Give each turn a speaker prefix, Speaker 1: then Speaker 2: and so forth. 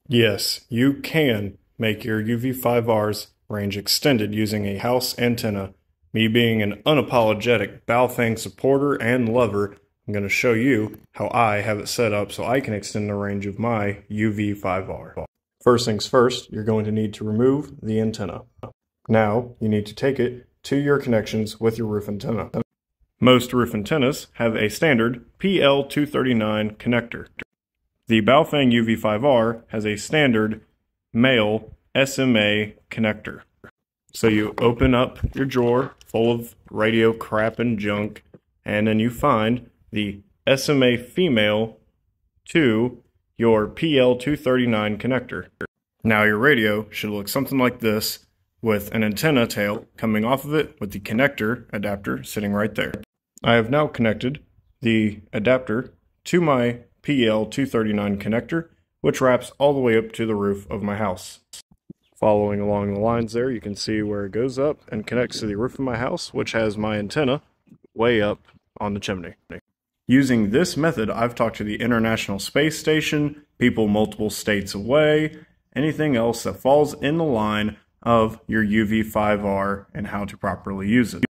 Speaker 1: Yes, you can make your UV5R's range extended using a house antenna. Me being an unapologetic Baofeng supporter and lover, I'm going to show you how I have it set up so I can extend the range of my UV5R. First things first, you're going to need to remove the antenna. Now, you need to take it to your connections with your roof antenna. Most roof antennas have a standard PL239 connector. The Baofeng UV5R has a standard male SMA connector. So you open up your drawer full of radio crap and junk, and then you find the SMA female to your PL239 connector. Now your radio should look something like this, with an antenna tail coming off of it with the connector adapter sitting right there. I have now connected the adapter to my PL239 connector, which wraps all the way up to the roof of my house. Following along the lines there, you can see where it goes up and connects to the roof of my house, which has my antenna way up on the chimney. Using this method, I've talked to the International Space Station, people multiple states away, anything else that falls in the line of your UV5R and how to properly use it.